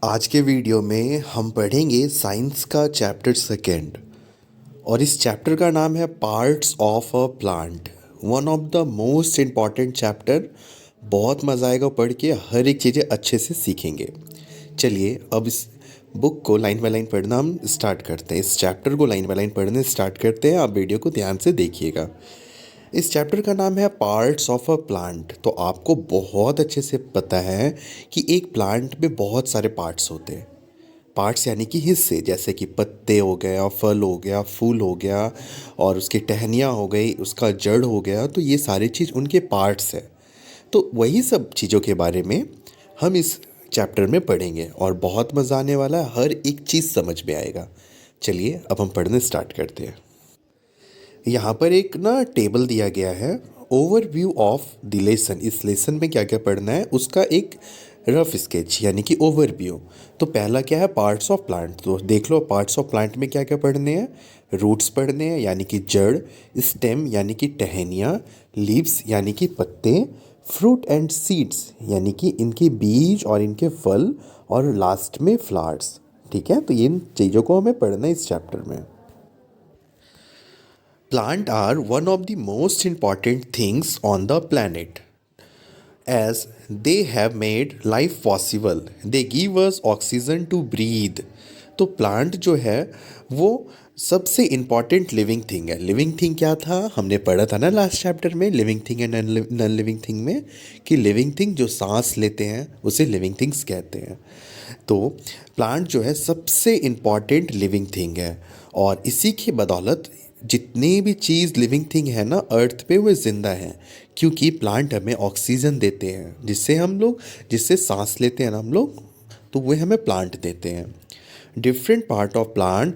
आज के वीडियो में हम पढ़ेंगे साइंस का चैप्टर सेकेंड और इस चैप्टर का नाम है parts of a plant. One of the most important chapter. बहुत मज़ा आएगा पढ़ के, हर एक चीज़ें अच्छे से सीखेंगे। चलिए अब इस बुक को लाइन बाय लाइन पढ़ना हम स्टार्ट करते हैं। इस चैप्टर को लाइन बाय लाइन पढ़ने स्टार्ट करते हैं। आप वीडियो को ध्यान से देखिएगा। इस चैप्टर का नाम है पार्ट्स ऑफ अ प्लांट। तो आपको बहुत अच्छे से पता है कि एक प्लांट में बहुत सारे पार्ट्स होते हैं। पार्ट्स यानी कि हिस्से, जैसे कि पत्ते हो गया, फल हो गया, फूल हो गया और उसकी टहनियाँ हो गई, उसका जड़ हो गया। तो ये सारी चीज़ उनके पार्ट्स है। तो वही सब चीज़ों के बारे में हम इस चैप्टर में पढ़ेंगे और बहुत मज़ा आने वाला है। हर एक चीज़ समझ में आएगा। चलिए अब हम पढ़ने स्टार्ट करते हैं। यहाँ पर एक ना टेबल दिया गया है, ओवरव्यू ऑफ द लेसन। इस लेसन में क्या क्या पढ़ना है उसका एक रफ स्केच यानी कि ओवरव्यू। तो पहला क्या है, पार्ट्स ऑफ प्लांट। तो देख लो पार्ट्स ऑफ प्लांट में क्या क्या पढ़ने हैं। रूट्स पढ़ने हैं यानी कि जड़, स्टेम यानी कि टहनियाँ, लीव्स यानी कि पत्ते, फ्रूट एंड सीड्स यानी कि इनके बीज और इनके फल, और लास्ट में फ्लावर्स। ठीक है, तो इन चीज़ों को हमें पढ़ना है इस चैप्टर में। Plants are one of the most important things on the planet as they have made life possible. They give us oxygen to breathe. तो प्लांट जो है वो सबसे इम्पॉर्टेंट लिविंग थिंग है। लिविंग थिंग क्या था, हमने पढ़ा था ना लास्ट चैप्टर में, living thing and non living thing में, कि लिविंग थिंग जो सांस लेते हैं उसे लिविंग थिंग्स कहते हैं। तो प्लांट जो है सबसे इम्पॉर्टेंट लिविंग थिंग है और इसी की बदौलत जितनी भी चीज़ लिविंग थिंग है ना अर्थ पे वो ज़िंदा है, क्योंकि प्लांट हमें ऑक्सीजन देते हैं जिससे सांस लेते हैं ना हम लोग, तो वो हमें प्लांट देते हैं। Different part of plant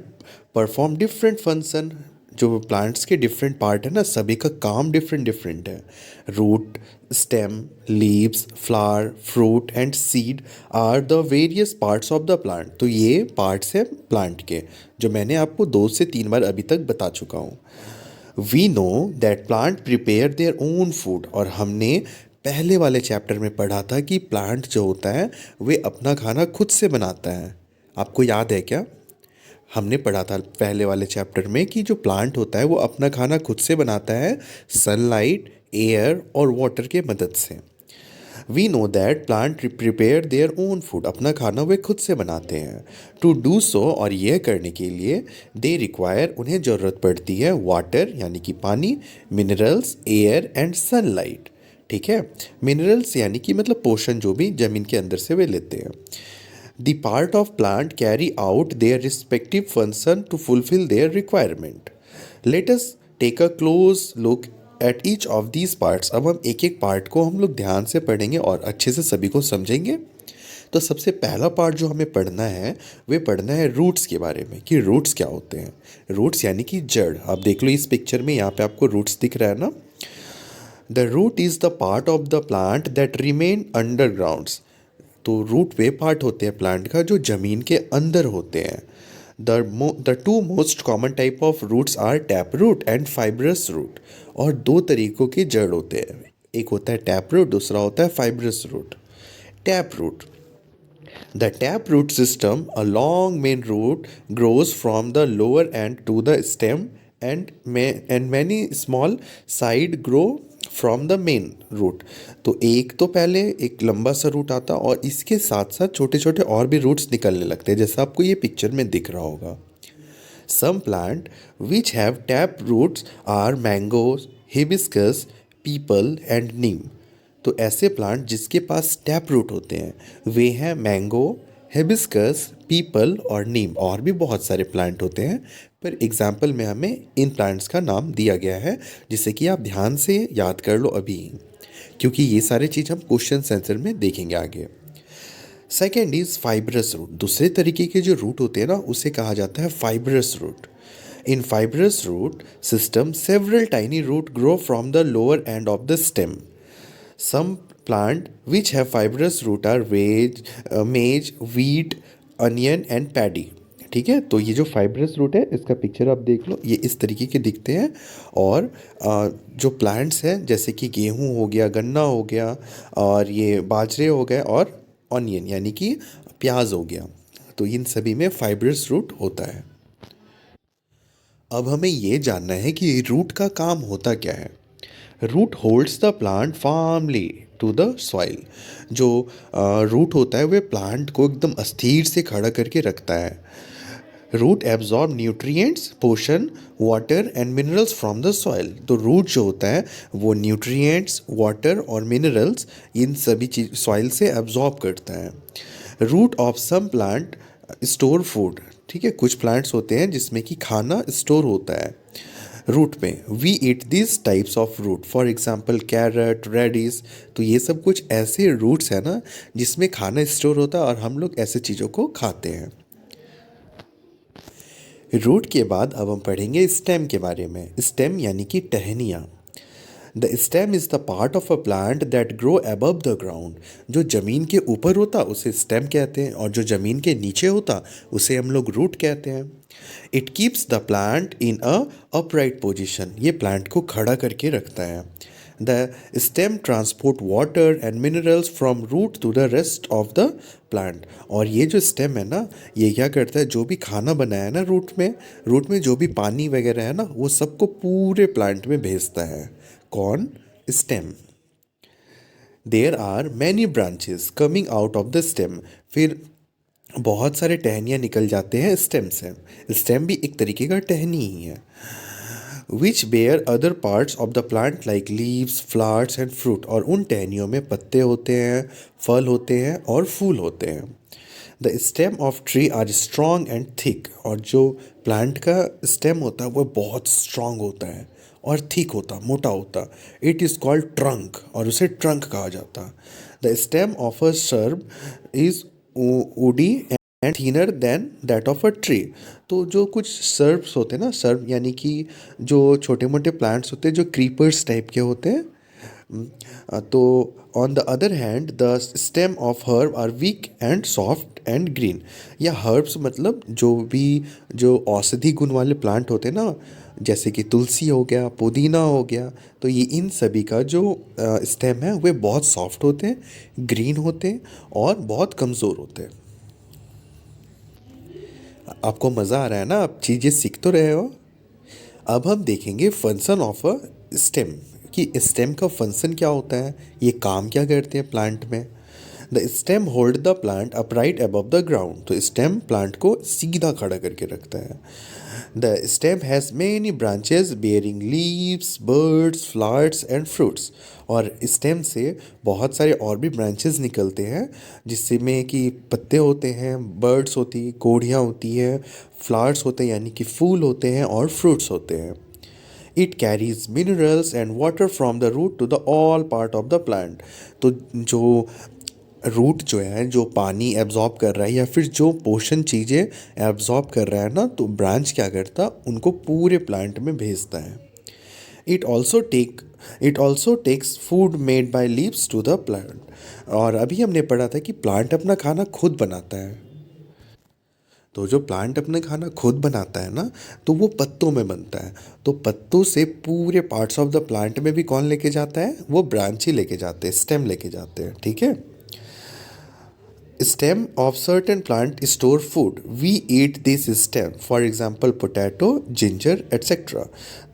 perform different function. जो प्लांट्स के डिफरेंट पार्ट है ना, सभी का काम डिफरेंट डिफरेंट है। Root, stem, leaves, flower, fruit and seed are the various parts of the plant. तो ये पार्ट्स हैं प्लांट के, जो मैंने आपको 2 से 3 बार अभी तक बता चुका हूँ। We know that plant prepare their own food. और हमने पहले वाले चैप्टर में पढ़ा था कि प्लांट जो होता है वे अपना खाना खुद से बनाता है। आपको याद है क्या? हमने पढ़ा था पहले वाले चैप्टर में कि जो प्लांट होता है वो अपना खाना खुद से बनाता है, सनलाइट, एयर और वाटर के मदद से। We know that plant prepare their own food. अपना खाना वे खुद से बनाते हैं। टू डू सो, और यह करने के लिए दे रिक्वायर, उन्हें ज़रूरत पड़ती है वाटर यानी कि पानी, मिनरल्स, एयर एंड सनलाइट। ठीक है, मिनरल्स यानी कि मतलब पोषण जो भी ज़मीन के अंदर से वे लेते हैं। The part of plant carry out their respective function to fulfill their requirement. Let us take a close look at each of these parts. अब हम एक एक पार्ट को हम लोग ध्यान से पढ़ेंगे और अच्छे से सभी को समझेंगे। तो सबसे पहला पार्ट जो हमें पढ़ना है वे पढ़ना है रूट्स के बारे में, कि रूट्स क्या होते हैं। रूट्स यानी कि जड़। आप देख लो इस पिक्चर में, यहाँ पे आपको रूट्स दिख रहा है ना। The root is the part of the plant that remain undergrounds. तो रूट वे पार्ट होते हैं प्लांट का जो ज़मीन के अंदर होते हैं। The two most common type of roots are tap root and fibrous root. और 2 तरीकों के जड़ होते हैं, एक होता है टैप रूट, दूसरा होता है fibrous root. Tap root, the tap root system, a long main root grows from the lower end to the stem and many small side grow from the main root. तो एक तो पहले एक लंबा सा रूट आता और इसके साथ साथ छोटे छोटे और भी रूट्स निकलने लगते हैं, जैसा आपको ये पिक्चर में दिख रहा होगा। Some plant which have tap roots are mangoes, hibiscus, peepal and neem. तो ऐसे प्लांट जिसके पास टैप रूट होते हैं वे हैं मैंगो, हिबिस्कस, पीपल और नीम। और भी बहुत सारे प्लांट होते हैं, पर एग्जाम्पल में हमें इन प्लांट्स का नाम दिया गया है, जिससे कि आप ध्यान से याद कर लो अभी, क्योंकि ये सारी चीज़ हम क्वेश्चन आंसर में देखेंगे आगे। Second is fibrous root. दूसरे तरीके के जो रूट होते हैं ना उसे कहा जाता है fibrous root. In fibrous root system several tiny root grow from the lower end of the stem. Some plant which have fibrous root are maize, wheat, onion and paddy. ठीक है, तो ये जो फाइब्रस रूट है इसका picture आप देख लो, ये इस तरीके के दिखते हैं। और जो प्लांट्स हैं जैसे कि गेहूं हो गया, गन्ना हो गया और ये बाजरे हो गए और ऑनियन यानी कि प्याज हो गया। तो इन सभी में फाइब्रस रूट होता है। अब हमें ये जानना है कि रूट का काम होता क्या है। Root holds the plant firmly to the soil. जो रूट होता है वह प्लांट को एकदम अस्थिर से खड़ा करके रखता है। रूट एब्जॉर्ब न्यूट्रिएंट्स, पोषण, water and minerals from the soil. तो रूट जो होता है वो न्यूट्रिएंट्स, वाटर और मिनरल्स इन सभी चीज सॉइल से एब्जॉर्ब करता है। Root of some plant store food. ठीक है, कुछ प्लांट्स होते हैं जिसमें कि खाना स्टोर होता है रूट में। We eat this types of root, for example carrot, radish. तो ये सब कुछ ऐसे रूट्स हैं ना जिसमें खाना स्टोर होता है और हम लोग ऐसे चीज़ों को खाते हैं। रूट के बाद अब हम पढ़ेंगे स्टेम के बारे में। स्टेम यानी कि टहनियाँ। The stem is the part of a plant that grow above the ground. जो ज़मीन के ऊपर होता उसे स्टेम कहते हैं और जो ज़मीन के नीचे होता उसे हम लोग रूट कहते हैं। It keeps the plant in a upright position. ये प्लांट को खड़ा करके रखता है। The stem transport water and minerals from root to the rest of the plant. और ये जो स्टेम है ना, ये क्या करता है, जो भी खाना बनाया है ना रूट में जो भी पानी वगैरह है ना, वो सबको पूरे प्लांट में भेजता है। कौन? Stem. There are many branches coming out of the stem. फिर बहुत सारे टहनियाँ निकल जाते हैं स्टेम से। स्टेम भी एक तरीके का टहनी ही है। Which bear other parts of the plant like leaves, flowers and fruit. और उन टहनियों में पत्ते होते हैं, फल होते हैं और फूल होते हैं। The stem of tree are strong and thick. और जो प्लांट का स्टेम होता है वो बहुत स्ट्रॉन्ग होता है और थिक होता, मोटा होता। इट इज़ कॉल्ड ट्रंक और उसे ट्रंक कहा जाता। The stem of a SERB is woody and thinner than that of a tree. तो जो कुछ सर्ब्स होते हैं ना, सर्ब यानी कि जो छोटे मोटे प्लांट्स होते हैं जो क्रीपर्स टाइप के होते हैं। तो on the other hand the stem of herb are weak and soft and green. या हर्ब्स मतलब जो भी जो औषधि गुण वाले प्लांट होते हैं ना, जैसे कि तुलसी हो गया, पुदीना हो गया। तो ये इन सभी का जो स्टेम है वे बहुत सॉफ्ट होते हैं, ग्रीन होते हैं और बहुत कमज़ोर होते हैं। आपको मज़ा आ रहा है ना, आप चीज़ें सीख तो रहे हो। अब हम देखेंगे फंक्शन ऑफ अ स्टेम कि स्टेम का फंक्शन क्या होता है, ये काम क्या करते हैं प्लांट में। The stem hold the plant upright above the ground. तो स्टेम प्लांट को सीधा खड़ा करके रखता है। The stem has many branches bearing leaves, birds, flowers and fruits. और स्टेम से बहुत सारे और भी ब्रांचेस निकलते हैं जिससे में कि पत्ते होते हैं, बर्ड्स होती, कोढ़ियाँ होती है, फ्लावर्स होते हैं यानी कि फूल होते हैं और फ्रूट्स होते हैं। It carries minerals and water from the root to the all part of the plant. तो जो रूट जो है जो पानी एब्जॉर्ब कर रहा है या फिर जो पोषण चीज़ें एब्जॉर्ब कर रहा है ना, तो ब्रांच क्या करता, उनको पूरे प्लांट में भेजता है। It also take it also takes food made by leaves to the plant. और अभी हमने पढ़ा था कि प्लांट अपना खाना खुद बनाता है। तो जो प्लांट अपना खाना खुद बनाता है ना, तो वो पत्तों में बनता है। तो पत्तों से पूरे पार्ट्स ऑफ द प्लांट में भी कौन लेके जाता है, वो ब्रांच ही लेके जाते हैं, स्टेम लेके जाते हैं। ठीक है। Stem of certain plant store food. We eat this stem. For example, potato, ginger, etc.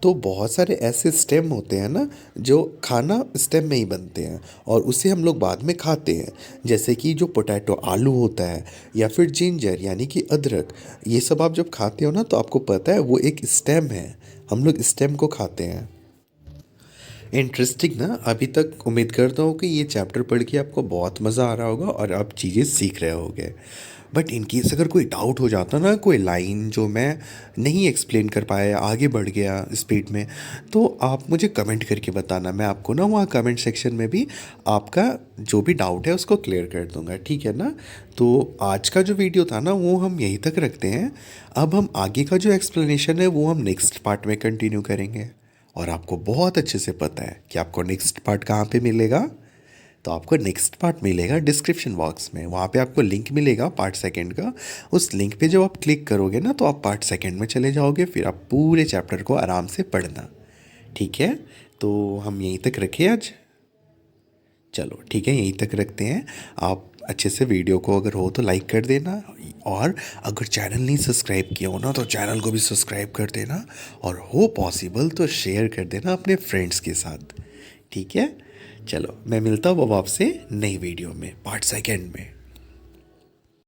तो बहुत सारे ऐसे स्टेम होते हैं ना जो खाना स्टेम में ही बनते हैं और उसे हम लोग बाद में खाते हैं। जैसे कि जो पोटैटो आलू होता है या फिर जिंजर यानी कि अदरक, ये सब आप जब खाते हो ना तो आपको पता है वो एक स्टेम है, हम लोग स्टेम को खाते हैं। इंटरेस्टिंग ना। अभी तक उम्मीद करता हूँ कि ये चैप्टर पढ़ के आपको बहुत मज़ा आ रहा होगा और आप चीज़ें सीख रहे होगे। बट इन केस अगर कोई डाउट हो जाता ना, कोई लाइन जो मैं नहीं एक्सप्लेन कर पाया, आगे बढ़ गया स्पीड में, तो आप मुझे कमेंट करके बताना। मैं आपको ना वहाँ कमेंट सेक्शन में भी आपका जो भी डाउट है उसको क्लियर कर दूँगा। ठीक है ना। तो आज का जो वीडियो था ना वो हम यहीं तक रखते हैं। अब हम आगे का जो एक्सप्लेनेशन है वो हम नेक्स्ट पार्ट में कंटिन्यू करेंगे। और आपको बहुत अच्छे से पता है कि आपको नेक्स्ट पार्ट कहाँ पे मिलेगा। तो आपको नेक्स्ट पार्ट मिलेगा डिस्क्रिप्शन बॉक्स में, वहाँ पे आपको लिंक मिलेगा पार्ट सेकंड का। उस लिंक पे जब आप क्लिक करोगे ना तो आप पार्ट सेकंड में चले जाओगे, फिर आप पूरे चैप्टर को आराम से पढ़ना। ठीक है। तो हम यहीं तक रखें आज। चलो ठीक है, यहीं तक रखते हैं। आप अच्छे से वीडियो को अगर हो तो लाइक कर देना, और अगर चैनल नहीं सब्सक्राइब किया हो ना तो चैनल को भी सब्सक्राइब कर देना, और हो पॉसिबल तो शेयर कर देना अपने फ्रेंड्स के साथ। ठीक है, चलो मैं मिलता हूँ अब आपसे नई वीडियो में, पार्ट सेकंड में।